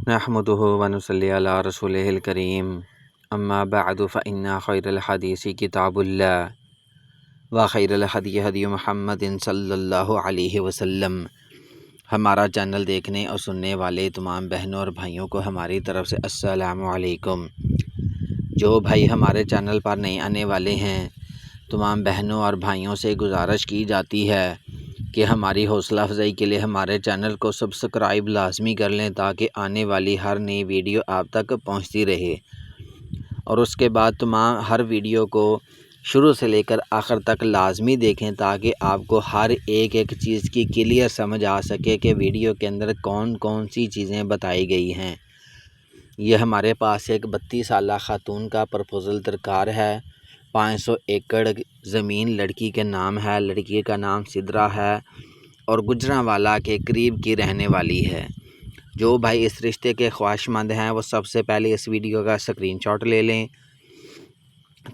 نحمده ونصلي على رسوله الكريم اما بعد فإن خير الحديث كتاب الله وخير الهدي هدي محمد صلی اللہ علیہ وسلم۔ ہمارا چینل دیکھنے اور سننے والے تمام بہنوں اور بھائیوں کو ہماری طرف سے السلام علیکم۔ جو بھائی ہمارے چینل پر نئے آنے والے ہیں، تمام بہنوں اور بھائیوں سے گزارش کی جاتی ہے کہ ہماری حوصلہ افزائی کے لیے ہمارے چینل کو سبسکرائب لازمی کر لیں تاکہ آنے والی ہر نئی ویڈیو آپ تک پہنچتی رہے، اور اس کے بعد تمام ہر ویڈیو کو شروع سے لے کر آخر تک لازمی دیکھیں تاکہ آپ کو ہر ایک چیز کی کلیئر سمجھ آ سکے کہ ویڈیو کے اندر کون کون سی چیزیں بتائی گئی ہیں۔ یہ ہمارے پاس ایک 32 سالہ خاتون کا پرپوزل درکار ہے۔ 500 ایکڑ زمین لڑکی کے نام ہے، لڑکی کا نام سدرا ہے اور گجرانوالہ کے قریب کی رہنے والی ہے۔ جو بھائی اس رشتے کے خواہش مند ہیں وہ سب سے پہلے اس ویڈیو کا اسکرین شاٹ لے لیں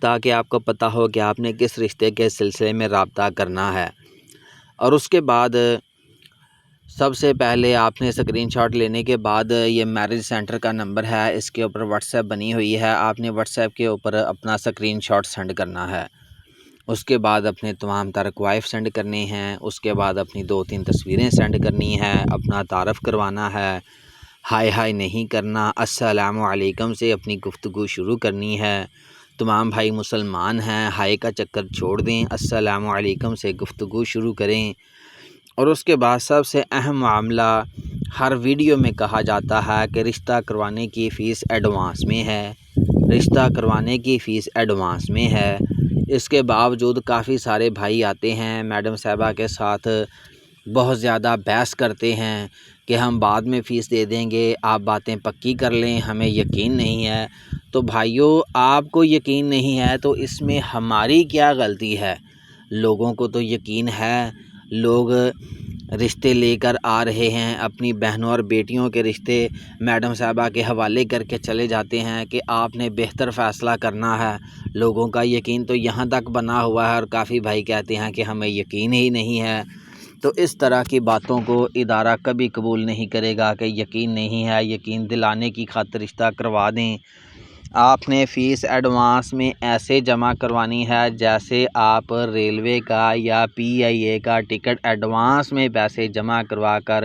تاکہ آپ کو پتہ ہو کہ آپ نے کس رشتے کے سلسلے میں رابطہ کرنا ہے، اور اس کے بعد سب سے پہلے آپ نے اسکرین شاٹ لینے کے بعد یہ میرج سینٹر کا نمبر ہے، اس کے اوپر واٹس ایپ بنی ہوئی ہے، آپ نے واٹس ایپ کے اوپر اپنا اسکرین شاٹ سینڈ کرنا ہے۔ اس کے بعد اپنے تمام تر کوائف سینڈ کرنے ہیں، اس کے بعد اپنی 2-3 تصویریں سینڈ کرنی ہیں، اپنا تعارف کروانا ہے، ہائے ہائے نہیں کرنا، السلام علیکم سے اپنی گفتگو شروع کرنی ہے۔ تمام بھائی مسلمان ہیں، ہائے کا چکر چھوڑ دیں، السلام علیکم سے گفتگو شروع کریں۔ اور اس کے بعد سب سے اہم معاملہ ہر ویڈیو میں کہا جاتا ہے کہ رشتہ کروانے کی فیس ایڈوانس میں ہے، رشتہ کروانے کی فیس ایڈوانس میں ہے۔ اس کے باوجود کافی سارے بھائی آتے ہیں میڈم صاحبہ کے ساتھ، بہت زیادہ بحث کرتے ہیں کہ ہم بعد میں فیس دے دیں گے، آپ باتیں پکی کر لیں، ہمیں یقین نہیں ہے۔ تو بھائیوں، آپ کو یقین نہیں ہے تو اس میں ہماری کیا غلطی ہے؟ لوگوں کو تو یقین ہے، لوگ رشتے لے کر آ رہے ہیں، اپنی بہنوں اور بیٹیوں کے رشتے میڈم صاحبہ کے حوالے کر کے چلے جاتے ہیں کہ آپ نے بہتر فیصلہ کرنا ہے۔ لوگوں کا یقین تو یہاں تک بنا ہوا ہے اور کافی بھائی کہتے ہیں کہ ہمیں یقین ہی نہیں ہے۔ تو اس طرح کی باتوں کو ادارہ کبھی قبول نہیں کرے گا کہ یقین نہیں ہے، یقین دلانے کی خاطر رشتہ کروا دیں۔ آپ نے فیس ایڈوانس میں ایسے جمع کروانی ہے جیسے آپ ریلوے کا یا PIA کا ٹکٹ ایڈوانس میں پیسے جمع کروا کر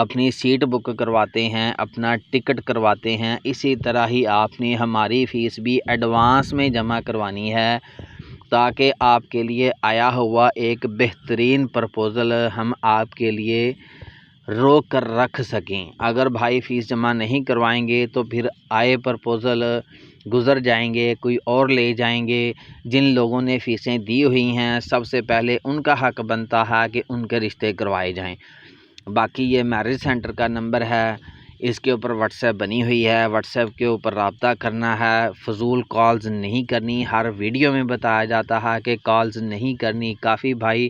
اپنی سیٹ بک کرواتے ہیں، اپنا ٹکٹ کرواتے ہیں، اسی طرح ہی آپ نے ہماری فیس بھی ایڈوانس میں جمع کروانی ہے تاکہ آپ کے لیے آیا ہوا ایک بہترین پرپوزل ہم آپ کے لیے روک کر رکھ سکیں۔ اگر بھائی فیس جمع نہیں کروائیں گے تو پھر آئے پرپوزل گزر جائیں گے، کوئی اور لے جائیں گے۔ جن لوگوں نے فیسیں دی ہوئی ہیں سب سے پہلے ان کا حق بنتا ہے کہ ان کے رشتے کروائے جائیں۔ باقی یہ میرج سینٹر کا نمبر ہے، اس کے اوپر واٹس ایپ بنی ہوئی ہے، واٹس ایپ کے اوپر رابطہ کرنا ہے، فضول کالز نہیں کرنی۔ ہر ویڈیو میں بتایا جاتا ہے کہ کالز نہیں کرنی، کافی بھائی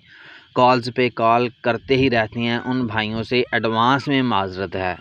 کالز پہ کال کرتے ہی رہتے ہیں، ان بھائیوں سے ایڈوانس میں معذرت ہے۔